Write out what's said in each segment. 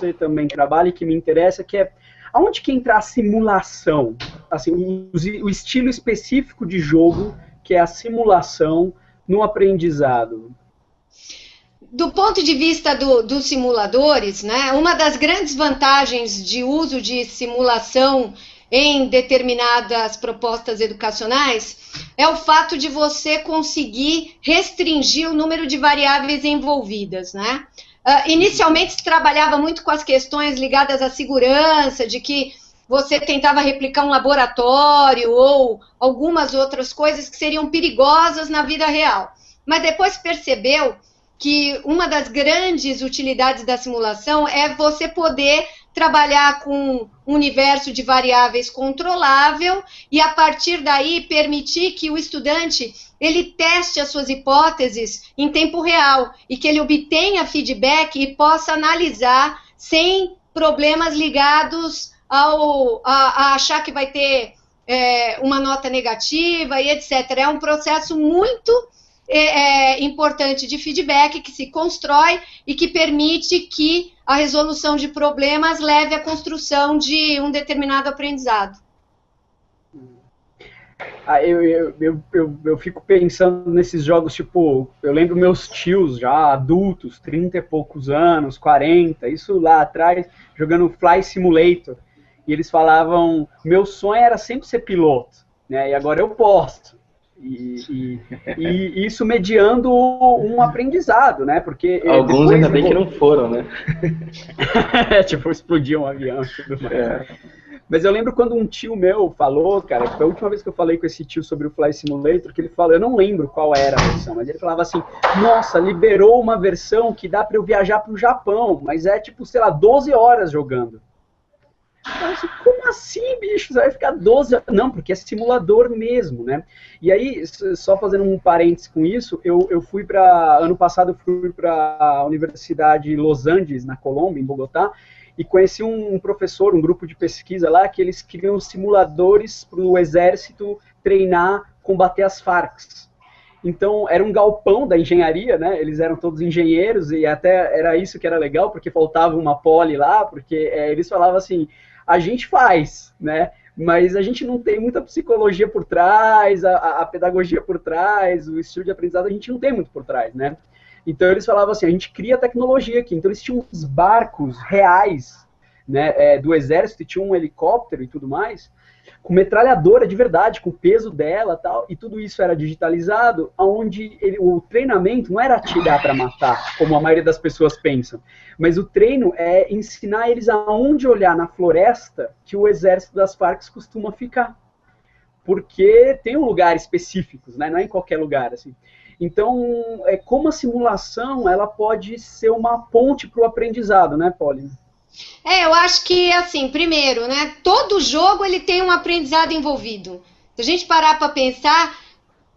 você também trabalha e que me interessa, que é aonde que entra a simulação? Assim, o estilo específico de jogo, que é a simulação no aprendizado. Do ponto de vista dos simuladores, né, uma das grandes vantagens de uso de simulação em determinadas propostas educacionais é o fato de você conseguir restringir o número de variáveis envolvidas, né? Inicialmente se trabalhava muito com as questões ligadas à segurança, de que você tentava replicar um laboratório ou algumas outras coisas que seriam perigosas na vida real. Mas depois percebeu que uma das grandes utilidades da simulação é você poder trabalhar com um universo de variáveis controlável e, a partir daí, permitir que o estudante ele teste as suas hipóteses em tempo real e que ele obtenha feedback e possa analisar sem problemas ligados a achar que vai ter uma nota negativa e etc. É um processo muito importante de feedback que se constrói e que permite que a resolução de problemas leve à construção de um determinado aprendizado. Eu fico pensando nesses jogos, tipo, eu lembro meus tios já adultos, 30 e poucos anos, 40, isso lá atrás, jogando Fly Simulator, e eles falavam, meu sonho era sempre ser piloto, né, e agora eu posso. E isso mediando um aprendizado, né? Porque alguns ainda bem que não foram, né? Tipo, explodiu um avião e tudo mais. Mas eu lembro quando um tio meu falou, cara, foi a última vez que eu falei com esse tio sobre o Fly Simulator, que ele falou, eu não lembro qual era a versão, mas ele falava assim, nossa, liberou uma versão que dá pra eu viajar pro Japão, mas é tipo, sei lá, 12 horas jogando. Assim, como assim, bicho? Você vai ficar 12 horas? Não, porque é simulador mesmo, né? E aí, só fazendo um parênteses com isso, eu fui para... Ano passado eu fui para a Universidade de Los Angeles, na Colômbia, em Bogotá, e conheci um professor, um grupo de pesquisa lá, que eles criam simuladores para o exército treinar, combater as Farc. Então, era um galpão da engenharia, né? Eles eram todos engenheiros e até era isso que era legal, porque faltava uma poli lá, porque eles falavam assim, a gente faz, né? Mas a gente não tem muita psicologia por trás, a pedagogia por trás, o estilo de aprendizado a gente não tem muito por trás, né? Então, eles falavam assim, a gente cria tecnologia aqui. Então, eles tinham uns barcos reais, né, do exército, e tinha um helicóptero e tudo mais, com metralhadora de verdade, com o peso dela tal, e tudo isso era digitalizado, onde o treinamento não era atirar para matar, como a maioria das pessoas pensam, mas o treino é ensinar eles aonde olhar na floresta que o exército das Farc costuma ficar. Porque tem um lugar específicos, né? Não é em qualquer lugar, assim. Então, como a simulação, ela pode ser uma ponte para o aprendizado, né, Pauline? Eu acho que, assim, primeiro, né, todo jogo ele tem um aprendizado envolvido. Se a gente parar para pensar,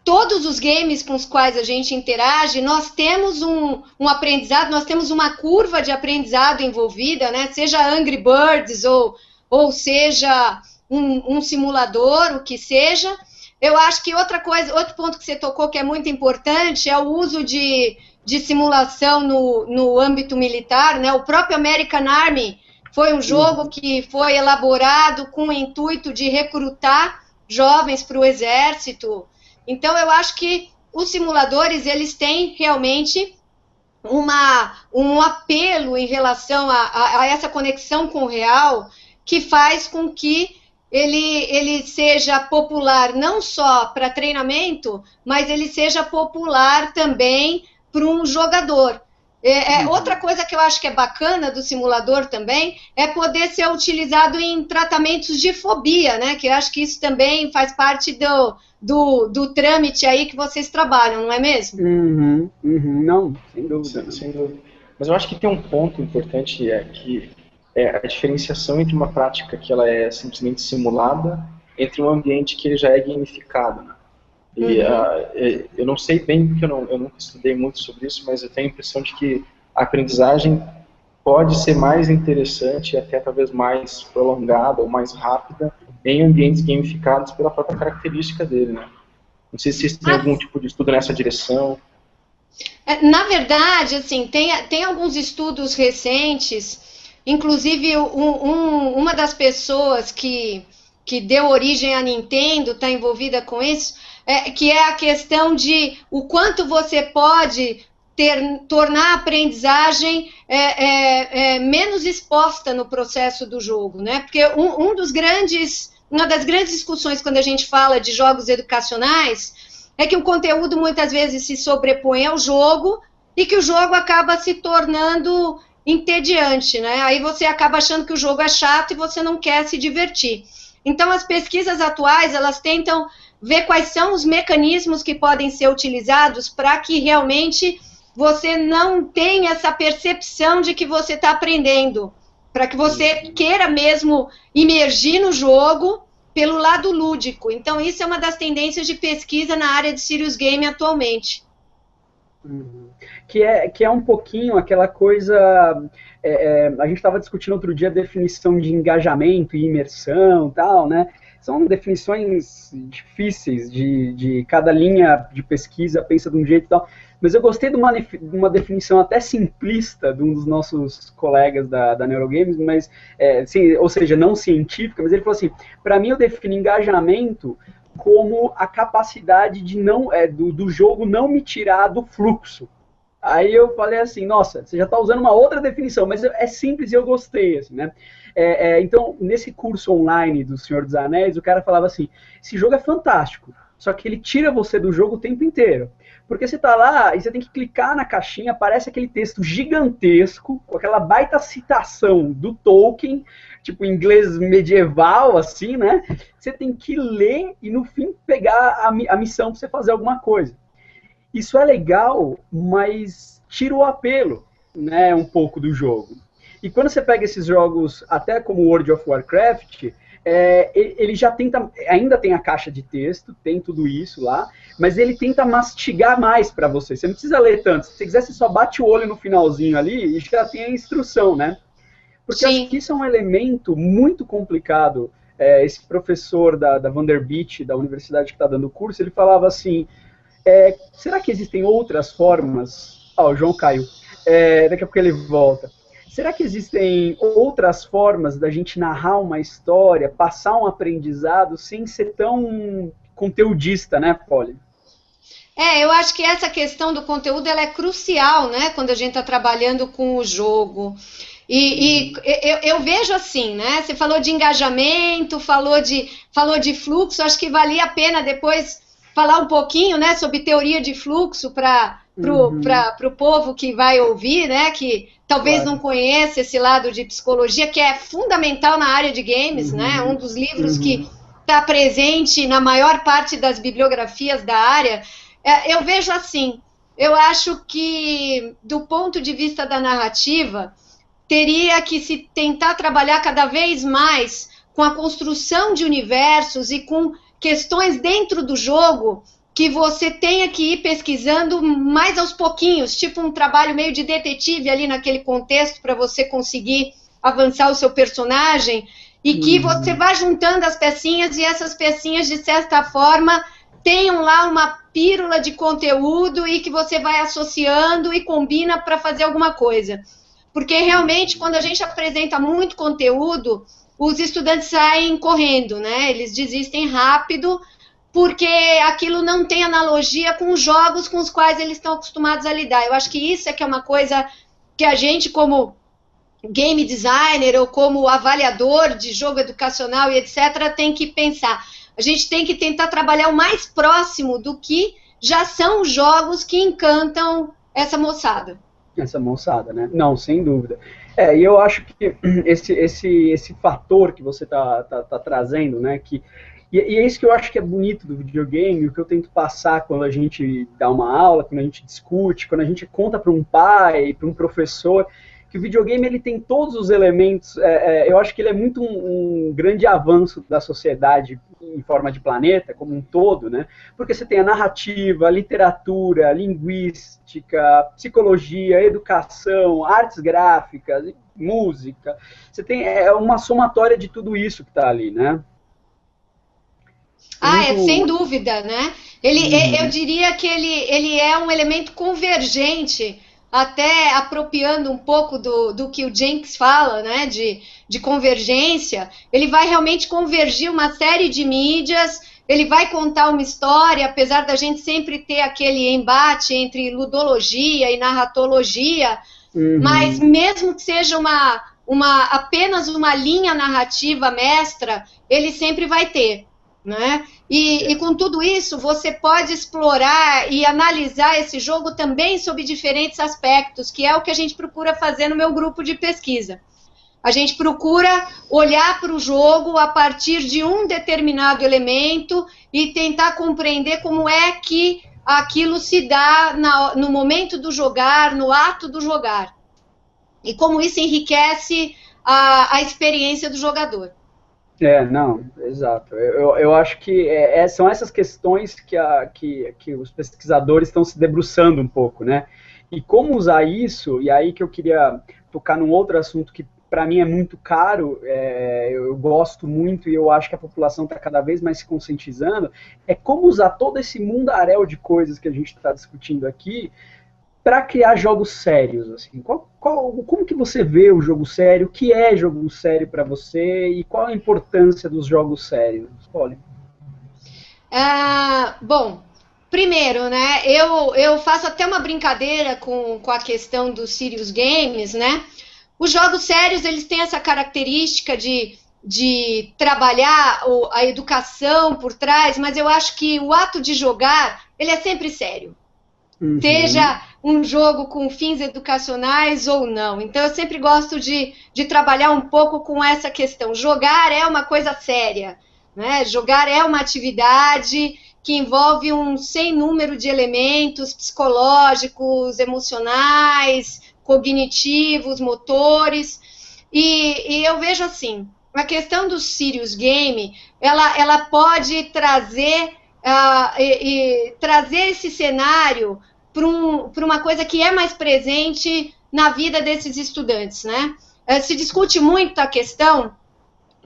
todos os games com os quais a gente interage, nós temos um aprendizado, nós temos uma curva de aprendizado envolvida, né, seja Angry Birds ou seja um simulador, o que seja. Eu acho que outra coisa, outro ponto que você tocou que é muito importante é o uso de simulação no âmbito militar, né? O próprio American Army foi um jogo que foi elaborado com o intuito de recrutar jovens para o exército. Então, eu acho que os simuladores, eles têm realmente um apelo em relação a essa conexão com o real, que faz com que ele seja popular não só para treinamento, mas ele seja popular também para um jogador. Outra coisa que eu acho que é bacana do simulador também é poder ser utilizado em tratamentos de fobia, né? Que eu acho que isso também faz parte do trâmite aí que vocês trabalham, não é mesmo? Não, sem dúvida. Sem dúvida. Mas eu acho que tem um ponto importante, que é a diferenciação entre uma prática que ela é simplesmente simulada entre um ambiente que ele já é gamificado, né? E eu não sei bem, porque eu nunca estudei muito sobre isso, mas eu tenho a impressão de que a aprendizagem pode ser mais interessante e até talvez mais prolongada ou mais rápida em ambientes gamificados pela própria característica dele, né? Não sei se vocês têm algum tipo de estudo nessa direção. Na verdade, assim, tem alguns estudos recentes inclusive uma das pessoas que deu origem à Nintendo está envolvida com isso, que é a questão de o quanto você pode tornar a aprendizagem menos exposta no processo do jogo, né? Porque uma das grandes discussões quando a gente fala de jogos educacionais é que o conteúdo muitas vezes se sobrepõe ao jogo e que o jogo acaba se tornando entediante, né? Aí você acaba achando que o jogo é chato e você não quer se divertir. Então, as pesquisas atuais, elas tentam ver quais são os mecanismos que podem ser utilizados para que realmente você não tenha essa percepção de que você está aprendendo, para que você queira mesmo imergir no jogo pelo lado lúdico. Então, isso é uma das tendências de pesquisa na área de serious game atualmente. Que é um pouquinho aquela coisa... a gente estava discutindo outro dia a definição de engajamento e imersão e tal, né? São definições difíceis, de cada linha de pesquisa pensa de um jeito e tal. Mas eu gostei de uma definição até simplista de um dos nossos colegas da Neurogames, mas, ou seja, não científica, mas ele falou assim, para mim eu defino engajamento como a capacidade de do jogo não me tirar do fluxo. Aí eu falei assim, nossa, você já está usando uma outra definição, mas é simples e eu gostei, assim, né? Então, nesse curso online do Senhor dos Anéis, o cara falava assim, esse jogo é fantástico, só que ele tira você do jogo o tempo inteiro. Porque você tá lá e você tem que clicar na caixinha, aparece aquele texto gigantesco, com aquela baita citação do Tolkien, tipo inglês medieval, assim, né? Você tem que ler e no fim pegar a missão para você fazer alguma coisa. Isso é legal, mas tira o apelo, né, um pouco do jogo. E quando você pega esses jogos, até como World of Warcraft, ele já tenta, ainda tem a caixa de texto, tem tudo isso lá, mas ele tenta mastigar mais para você. Você não precisa ler tanto. Se você quiser, você só bate o olho no finalzinho ali e já tem a instrução, né? Porque acho que isso é um elemento muito complicado. Esse professor da Vanderbilt, da universidade que está dando o curso, ele falava assim, será que existem outras formas? O João caiu. Daqui a pouco ele volta. Será que existem outras formas da gente narrar uma história, passar um aprendizado sem ser tão conteudista, né, Polly? Eu acho que essa questão do conteúdo ela é crucial, né, quando a gente está trabalhando com o jogo. E eu vejo assim, né, você falou de engajamento, falou de fluxo, acho que valia a pena depois falar um pouquinho, né, sobre teoria de fluxo para o povo que vai ouvir, né, que talvez não conheça esse lado de psicologia, que é fundamental na área de games, né, um dos livros que está presente na maior parte das bibliografias da área. Eu vejo assim, eu acho que do ponto de vista da narrativa, teria que se tentar trabalhar cada vez mais com a construção de universos e com questões dentro do jogo que você tenha que ir pesquisando mais aos pouquinhos, tipo um trabalho meio de detetive ali naquele contexto para você conseguir avançar o seu personagem e que você vá juntando as pecinhas e essas pecinhas, de certa forma, tenham lá uma pílula de conteúdo e que você vai associando e combina para fazer alguma coisa. Porque realmente, quando a gente apresenta muito conteúdo, os estudantes saem correndo, né? Eles desistem rápido, porque aquilo não tem analogia com os jogos com os quais eles estão acostumados a lidar. Eu acho que isso é uma coisa que a gente, como game designer ou como avaliador de jogo educacional e etc., tem que pensar. A gente tem que tentar trabalhar o mais próximo do que já são os jogos que encantam essa moçada. Essa moçada, né? Não, sem dúvida. E eu acho que esse fator que você tá trazendo, né, e é isso que eu acho que é bonito do videogame, o que eu tento passar quando a gente dá uma aula, quando a gente discute, quando a gente conta para um pai, para um professor, que o videogame ele tem todos os elementos, eu acho que ele é muito um grande avanço da sociedade em forma de planeta, como um todo, né? Porque você tem a narrativa, a literatura, a linguística, psicologia, educação, artes gráficas, música. Você tem uma somatória de tudo isso que está ali, né? Sem dúvida, né? Eu diria que ele é um elemento convergente até apropriando um pouco do que o Jenks fala, né, de convergência, ele vai realmente convergir uma série de mídias, ele vai contar uma história, apesar da gente sempre ter aquele embate entre ludologia e narratologia, mas mesmo que seja apenas uma linha narrativa mestra, ele sempre vai ter, né? E com tudo isso, você pode explorar e analisar esse jogo também sob diferentes aspectos, que é o que a gente procura fazer no meu grupo de pesquisa. A gente procura olhar para o jogo a partir de um determinado elemento e tentar compreender como é que aquilo se dá no momento do jogar, no ato do jogar. E como isso enriquece a experiência do jogador. Não, exato. Eu acho que são essas questões que os pesquisadores estão se debruçando um pouco, né? E como usar isso, e aí que eu queria tocar num outro assunto que para mim é muito caro, eu gosto muito e eu acho que a população está cada vez mais se conscientizando, é como usar todo esse mundaréu de coisas que a gente está discutindo aqui para criar jogos sérios, assim. Como que você vê o jogo sério? O que é jogo sério para você? E qual a importância dos jogos sérios? Olha. Bom, primeiro, né, eu faço até uma brincadeira com a questão dos serious games, né? Os jogos sérios, eles têm essa característica de trabalhar a educação por trás, mas eu acho que o ato de jogar, ele é sempre sério. Seja um jogo com fins educacionais ou não. Então, eu sempre gosto de trabalhar um pouco com essa questão. Jogar é uma coisa séria, né? Jogar é uma atividade que envolve um sem número de elementos psicológicos, emocionais, cognitivos, motores. E eu vejo assim, a questão do serious game, ela pode trazer esse cenário para uma coisa que é mais presente na vida desses estudantes, né? Se discute muito a questão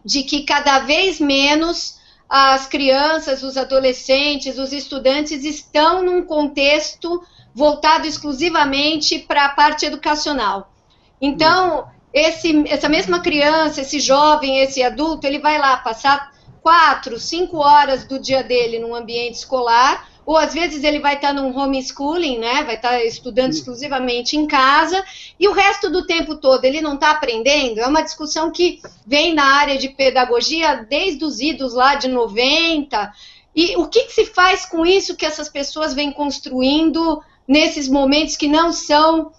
de que cada vez menos as crianças, os adolescentes, os estudantes estão num contexto voltado exclusivamente para a parte educacional. Então, essa mesma criança, esse jovem, esse adulto, ele vai lá passar 4, 5 horas do dia dele num ambiente escolar, ou às vezes ele vai estar num homeschooling, né? Vai estar estudando exclusivamente em casa, e o resto do tempo todo ele não está aprendendo. É uma discussão que vem na área de pedagogia desde os idos lá de 90. E o que se faz com isso que essas pessoas vêm construindo nesses momentos que não são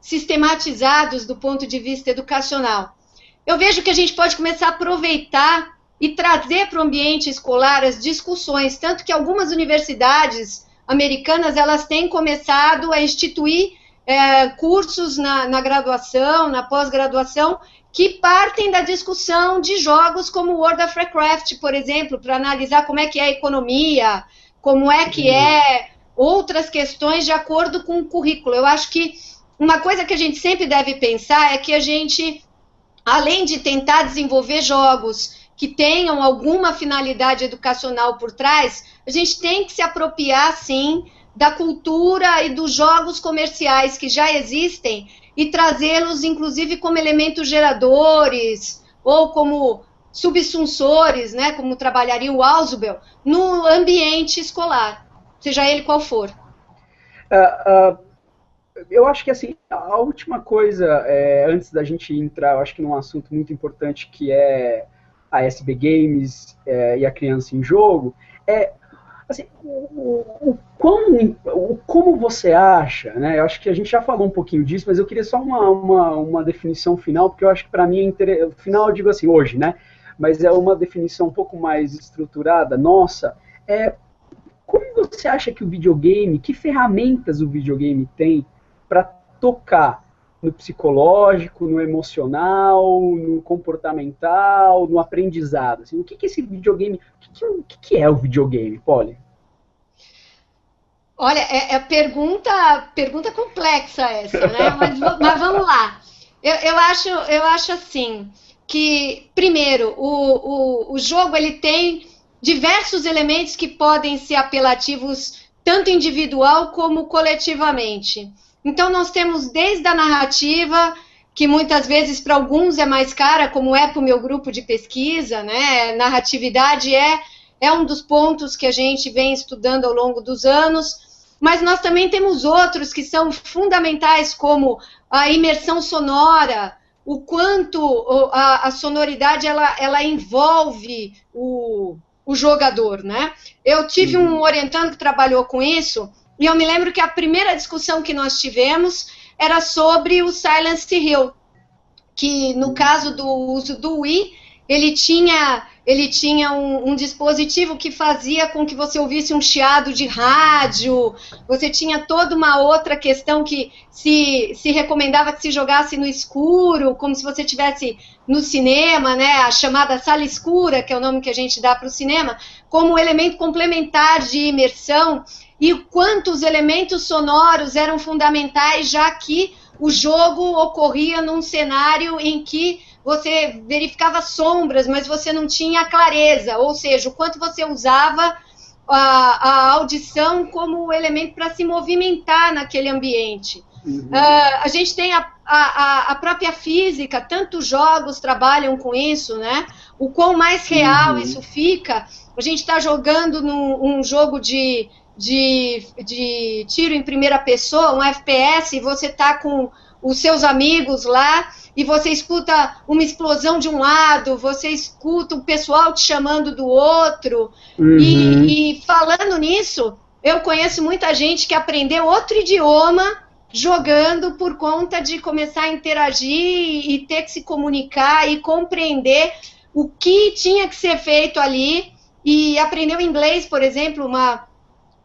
sistematizados do ponto de vista educacional? Eu vejo que a gente pode começar a aproveitar e trazer para o ambiente escolar as discussões, tanto que algumas universidades americanas, elas têm começado a instituir cursos na graduação, na pós-graduação, que partem da discussão de jogos como World of Warcraft, por exemplo, para analisar como é que é a economia, como é que é outras questões de acordo com o currículo. Eu acho que uma coisa que a gente sempre deve pensar é que a gente, além de tentar desenvolver jogos que tenham alguma finalidade educacional por trás, a gente tem que se apropriar, sim, da cultura e dos jogos comerciais que já existem e trazê-los, inclusive, como elementos geradores ou como subsunsores, né, como trabalharia o Ausubel, no ambiente escolar, seja ele qual for. Eu acho que, assim, a última coisa, antes da gente entrar, eu acho que num assunto muito importante que é a SB Games e a criança em jogo, assim, como você acha, né? Eu acho que a gente já falou um pouquinho disso, mas eu queria só uma definição final, porque eu acho que para mim final eu digo assim, hoje, né? Mas é uma definição um pouco mais estruturada, nossa, como você acha que o videogame, que ferramentas o videogame tem para tocar no psicológico, no emocional, no comportamental, no aprendizado? Assim, o que esse videogame, o que é o videogame, Polly? Olha, pergunta complexa essa, né? Mas vamos lá. Eu acho assim, que, primeiro, o jogo ele tem diversos elementos que podem ser apelativos tanto individual como coletivamente. Então, nós temos desde a narrativa, que muitas vezes para alguns é mais cara, como é para o meu grupo de pesquisa, né? Narratividade é um dos pontos que a gente vem estudando ao longo dos anos, mas nós também temos outros que são fundamentais, como a imersão sonora, o quanto a sonoridade ela envolve o jogador, né? Eu tive um orientando que trabalhou com isso, e eu me lembro que a primeira discussão que nós tivemos era sobre o Silent Hill, que no caso do uso do Wii, ele tinha um dispositivo que fazia com que você ouvisse um chiado de rádio, você tinha toda uma outra questão que se recomendava que se jogasse no escuro, como se você estivesse no cinema, né, a chamada sala escura, que é o nome que a gente dá para o cinema, como elemento complementar de imersão, e quantos elementos sonoros eram fundamentais, já que o jogo ocorria num cenário em que você verificava sombras, mas você não tinha clareza, ou seja, o quanto você usava a audição como elemento para se movimentar naquele ambiente. A gente tem a própria física, tantos jogos trabalham com isso, né? O quão mais real isso fica. A gente está jogando um jogo de tiro em primeira pessoa, um FPS, e você está com os seus amigos lá, e você escuta uma explosão de um lado, você escuta o pessoal te chamando do outro, e falando nisso, eu conheço muita gente que aprendeu outro idioma jogando por conta de começar a interagir e ter que se comunicar e compreender o que tinha que ser feito ali, e aprendeu inglês, por exemplo. Uma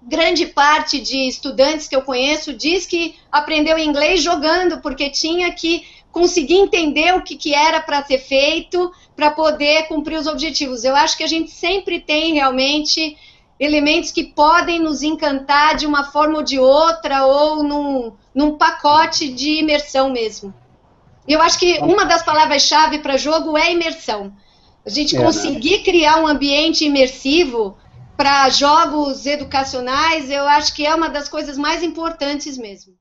grande parte de estudantes que eu conheço diz que aprendeu inglês jogando, porque tinha que conseguir entender o que era para ser feito, para poder cumprir os objetivos. Eu acho que a gente sempre tem realmente elementos que podem nos encantar de uma forma ou de outra, ou num pacote de imersão mesmo. Eu acho que uma das palavras-chave para jogo é imersão. A gente conseguir criar um ambiente imersivo para jogos educacionais, eu acho que é uma das coisas mais importantes mesmo.